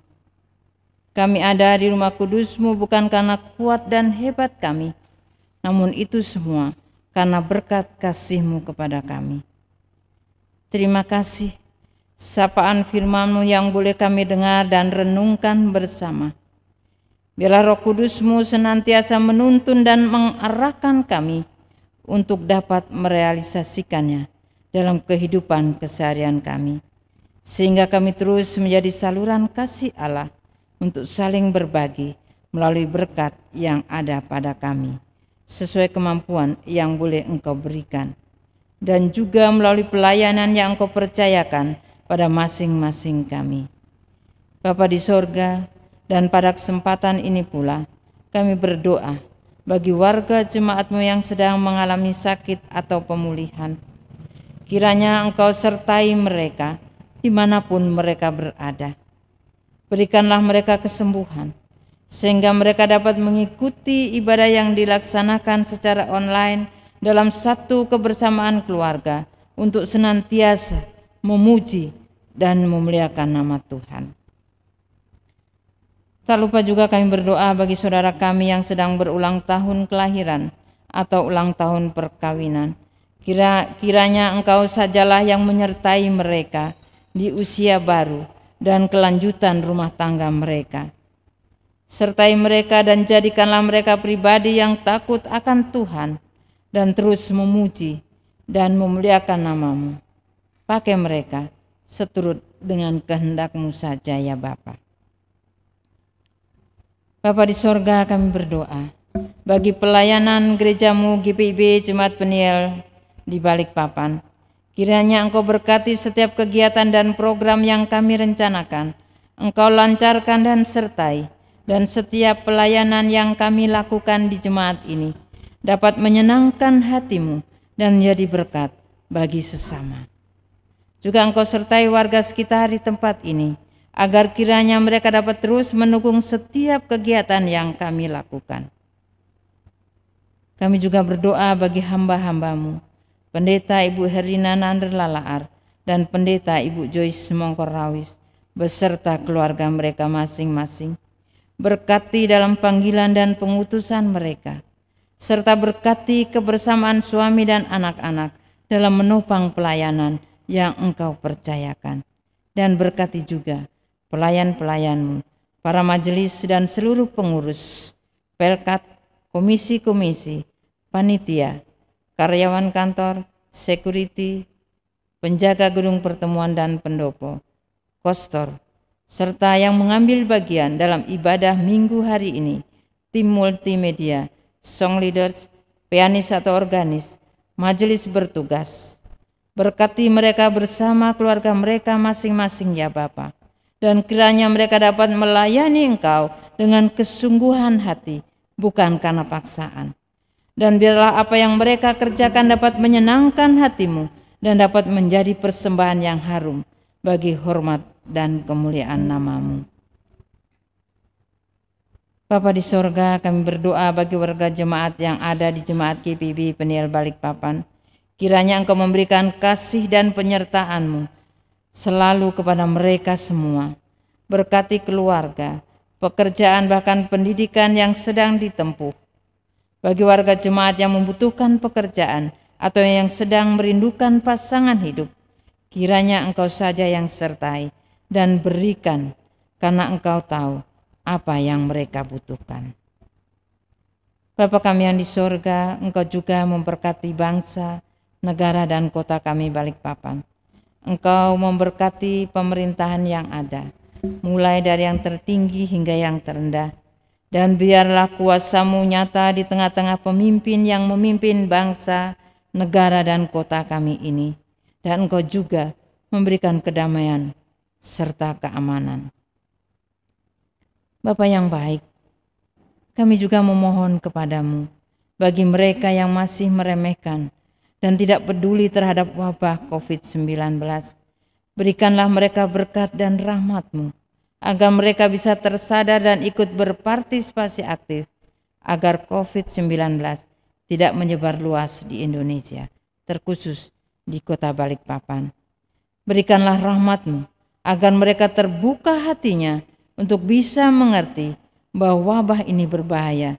Kami ada di rumah kudus-Mu bukan karena kuat dan hebat kami, namun itu semua karena berkat kasih-Mu kepada kami. Terima kasih sapaan firman-Mu yang boleh kami dengar dan renungkan bersama. Biarlah Roh Kudus-Mu senantiasa menuntun dan mengarahkan kami untuk dapat merealisasikannya dalam kehidupan keseharian kami, sehingga kami terus menjadi saluran kasih Allah untuk saling berbagi melalui berkat yang ada pada kami, sesuai kemampuan yang boleh Engkau berikan, dan juga melalui pelayanan yang Engkau percayakan pada masing-masing kami. Bapa di sorga, dan pada kesempatan ini pula kami berdoa bagi warga jemaat-Mu yang sedang mengalami sakit atau pemulihan. Kiranya Engkau sertai mereka dimanapun mereka berada. Berikanlah mereka kesembuhan, sehingga mereka dapat mengikuti ibadah yang dilaksanakan secara online dalam satu kebersamaan keluarga untuk senantiasa memuji dan memuliakan nama Tuhan. Tak lupa juga kami berdoa bagi saudara kami yang sedang berulang tahun kelahiran atau ulang tahun perkawinan. Kiranya Engkau sajalah yang menyertai mereka di usia baru dan kelanjutan rumah tangga mereka. Sertai mereka dan jadikanlah mereka pribadi yang takut akan Tuhan dan terus memuji dan memuliakan nama-Mu. Pakai mereka seturut dengan kehendak-Mu saja ya Bapa. Bapa di sorga, kami berdoa bagi pelayanan gereja-Mu GPIB Jemaat Peniel di Balikpapan. Kiranya Engkau berkati setiap kegiatan dan program yang kami rencanakan. Engkau lancarkan dan sertai, dan setiap pelayanan yang kami lakukan di jemaat ini dapat menyenangkan hati-Mu dan menjadi berkat bagi sesama. Juga Engkau sertai warga sekitar di tempat ini, agar kiranya mereka dapat terus mendukung setiap kegiatan yang kami lakukan. Kami juga berdoa bagi hamba-hamba-Mu, Pendeta Ibu Herina Nander Lalaar dan Pendeta Ibu Joyce Mongkor Rawis, beserta keluarga mereka masing-masing. Berkati dalam panggilan dan pengutusan mereka, serta berkati kebersamaan suami dan anak-anak dalam menopang pelayanan yang Engkau percayakan, dan berkati juga pelayan-pelayan-Mu, para majelis dan seluruh pengurus, pelkat, komisi-komisi, panitia, karyawan kantor, security, penjaga gedung pertemuan dan pendopo, kostor, serta yang mengambil bagian dalam ibadah minggu hari ini, tim multimedia, song leaders, pianis atau organis, majelis bertugas. Berkati mereka bersama keluarga mereka masing-masing ya Bapa, dan kiranya mereka dapat melayani Engkau dengan kesungguhan hati, bukan karena paksaan. Dan biarlah apa yang mereka kerjakan dapat menyenangkan hati-Mu dan dapat menjadi persembahan yang harum bagi hormat dan kemuliaan nama-Mu. Bapa di sorga, kami berdoa bagi warga jemaat yang ada di Jemaat GPIB Peniel Balikpapan. Kiranya Engkau memberikan kasih dan penyertaan-Mu selalu kepada mereka semua. Berkati keluarga, pekerjaan bahkan pendidikan yang sedang ditempuh. Bagi warga jemaat yang membutuhkan pekerjaan atau yang sedang merindukan pasangan hidup, kiranya Engkau saja yang sertai dan berikan, karena Engkau tahu apa yang mereka butuhkan. Bapa kami yang di sorga, Engkau juga memberkati bangsa, negara dan kota kami Balikpapan. Engkau memberkati pemerintahan yang ada, mulai dari yang tertinggi hingga yang terendah. Dan biarlah kuasa-Mu nyata di tengah-tengah pemimpin yang memimpin bangsa, negara dan kota kami ini. Dan Engkau juga memberikan kedamaian serta keamanan. Bapa yang baik, kami juga memohon kepadamu bagi mereka yang masih meremehkan dan tidak peduli terhadap wabah COVID-19. Berikanlah mereka berkat dan rahmat-Mu, agar mereka bisa tersadar dan ikut berpartisipasi aktif, agar COVID-19 tidak menyebar luas di Indonesia, terkhusus di kota Balikpapan. Berikanlah rahmat-Mu, agar mereka terbuka hatinya untuk bisa mengerti bahwa wabah ini berbahaya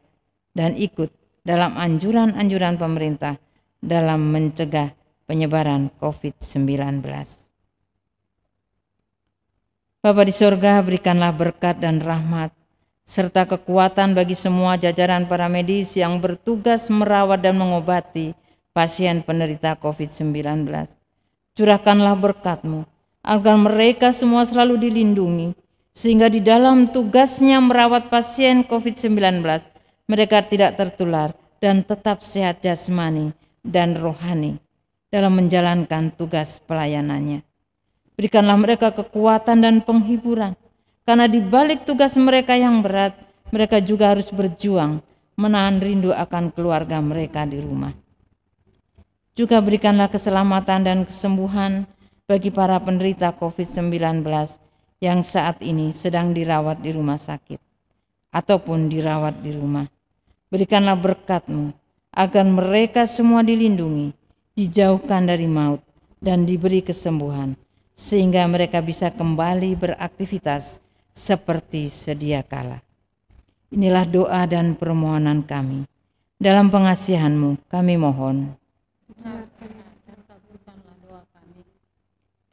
dan ikut dalam anjuran-anjuran pemerintah dalam mencegah penyebaran COVID-19. Bapa di sorga, berikanlah berkat dan rahmat serta kekuatan bagi semua jajaran para medis yang bertugas merawat dan mengobati pasien penderita COVID-19. Curahkanlah berkat-Mu agar mereka semua selalu dilindungi, sehingga di dalam tugasnya merawat pasien COVID-19 mereka tidak tertular dan tetap sehat jasmani dan rohani dalam menjalankan tugas pelayanannya. Berikanlah mereka kekuatan dan penghiburan, karena di balik tugas mereka yang berat, mereka juga harus berjuang menahan rindu akan keluarga mereka di rumah. Juga berikanlah keselamatan dan kesembuhan bagi para penderita COVID-19 yang saat ini sedang dirawat di rumah sakit ataupun dirawat di rumah. Berikanlah berkat-Mu agar mereka semua dilindungi, dijauhkan dari maut dan diberi kesembuhan, sehingga mereka bisa kembali beraktivitas seperti sedia kala. Inilah doa dan permohonan kami. Dalam pengasihan-Mu kami mohon.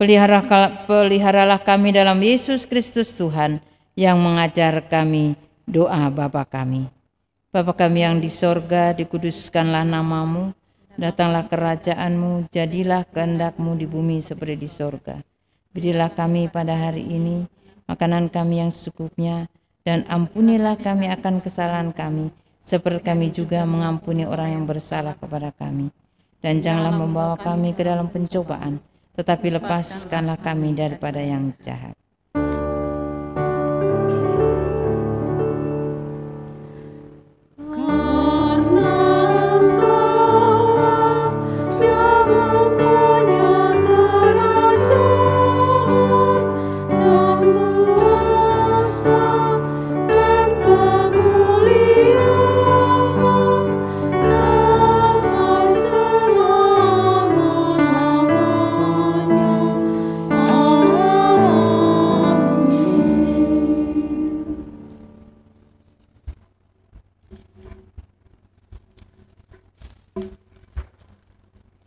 Peliharalah kami dalam Yesus Kristus Tuhan yang mengajar kami doa Bapa kami. Bapa kami yang di sorga, dikuduskanlah nama-Mu, datanglah kerajaan-Mu, jadilah kehendak-Mu di bumi seperti di sorga. Berilah kami pada hari ini makanan kami yang secukupnya, dan ampunilah kami akan kesalahan kami, seperti kami juga mengampuni orang yang bersalah kepada kami. Dan janganlah membawa kami ke dalam pencobaan, tetapi lepaskanlah kami daripada yang jahat.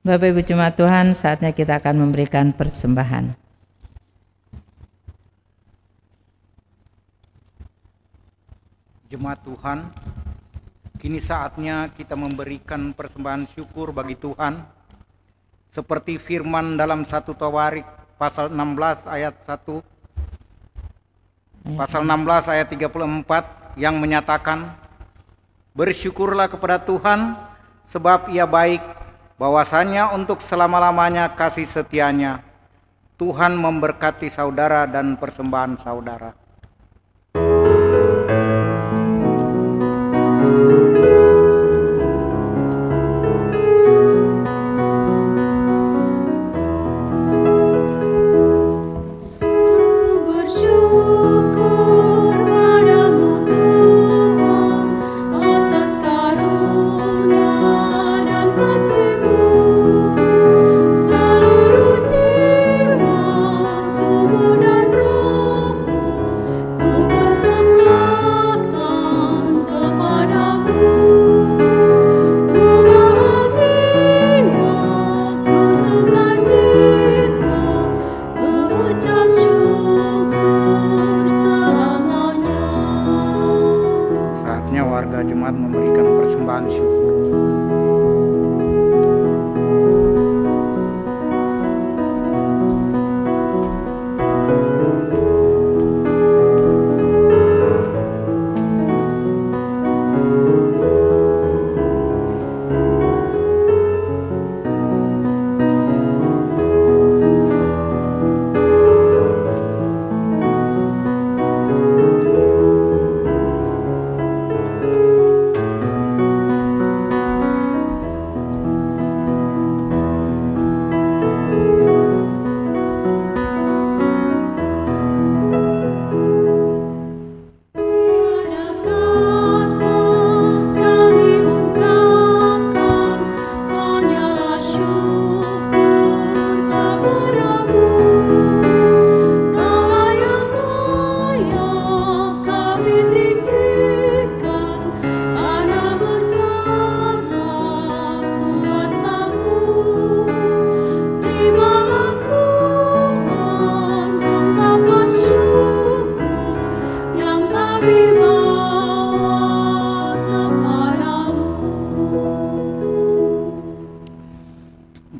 Bapak Ibu Jemaat Tuhan, saatnya kita akan memberikan persembahan. Jemaat Tuhan, kini saatnya kita memberikan persembahan syukur bagi Tuhan, seperti firman dalam 1 Tawarik pasal 16 ayat 1, pasal 16 ayat 34 yang menyatakan, bersyukurlah kepada Tuhan sebab Ia baik, bahwasanya untuk selama-lamanya kasih setianya. Tuhan memberkati saudara dan persembahan saudara. Warga jemaat memberikan persembahan syukur.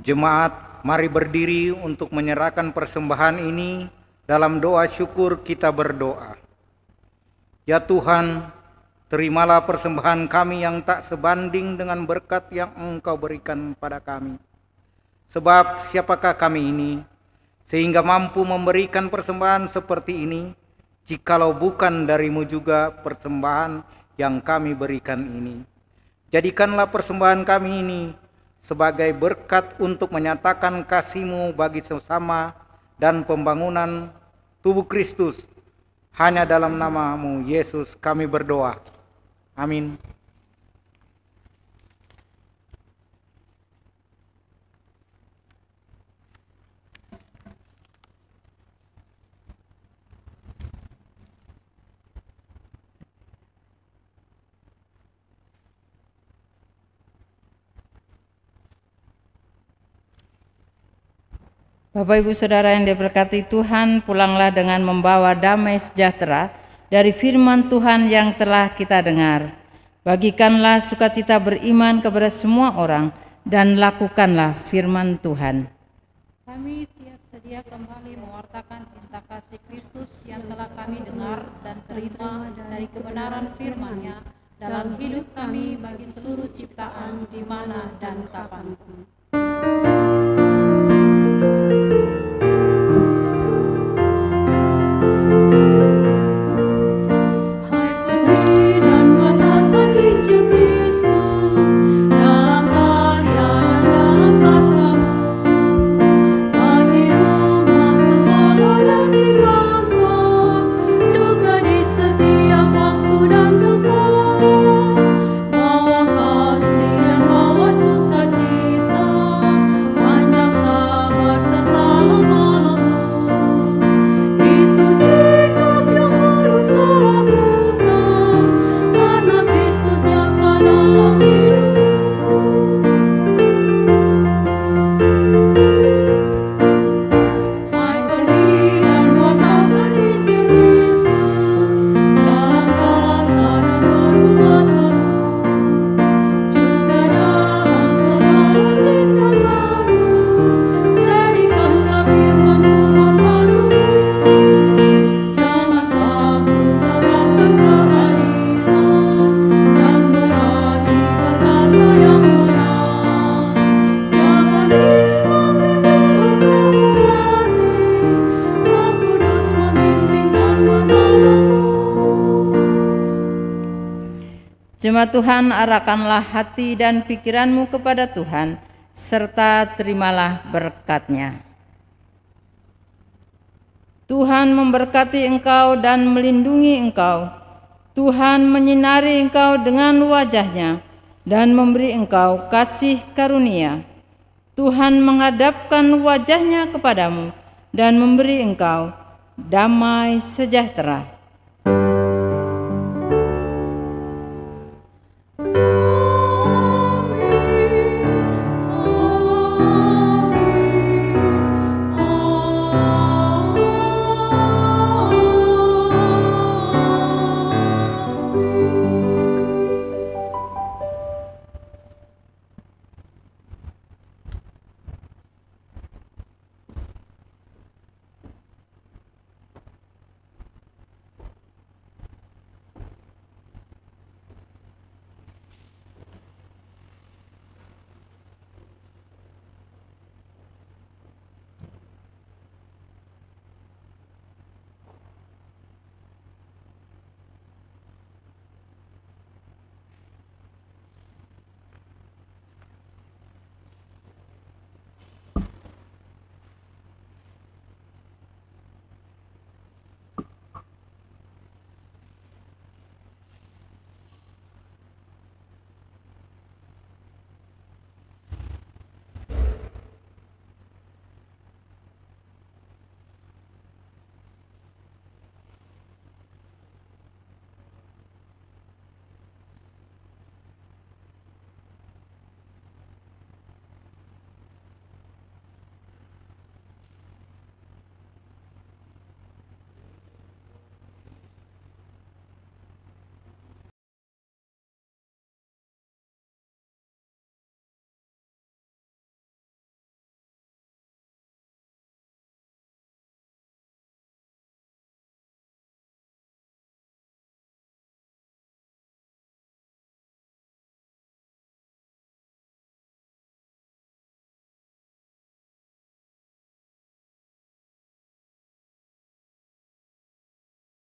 Jemaat, mari berdiri untuk menyerahkan persembahan ini. Dalam doa syukur kita berdoa. Ya Tuhan, terimalah persembahan kami yang tak sebanding dengan berkat yang Engkau berikan pada kami. Sebab siapakah kami ini, sehingga mampu memberikan persembahan seperti ini, jikalau bukan dari-Mu juga persembahan yang kami berikan ini. Jadikanlah persembahan kami ini sebagai berkat untuk menyatakan kasih-Mu bagi sesama dan pembangunan tubuh Kristus. Hanya dalam nama-Mu Yesus kami berdoa. Amin. Bapak Ibu Saudara yang diberkati Tuhan, pulanglah dengan membawa damai sejahtera dari firman Tuhan yang telah kita dengar. Bagikanlah sukacita beriman kepada semua orang dan lakukanlah firman Tuhan. Kami siap sedia kembali mewartakan cinta kasih Kristus yang telah kami dengar dan terima dari kebenaran firman-Nya dalam hidup kami bagi seluruh ciptaan di mana dan kapanpun. Bawa kasih dan bawa sukacita. Jemaat Tuhan, arahkanlah hati dan pikiranmu kepada Tuhan, serta terimalah berkat-Nya. Tuhan memberkati engkau dan melindungi engkau. Tuhan menyinari engkau dengan wajah-Nya dan memberi engkau kasih karunia. Tuhan menghadapkan wajah-Nya kepadamu dan memberi engkau damai sejahtera.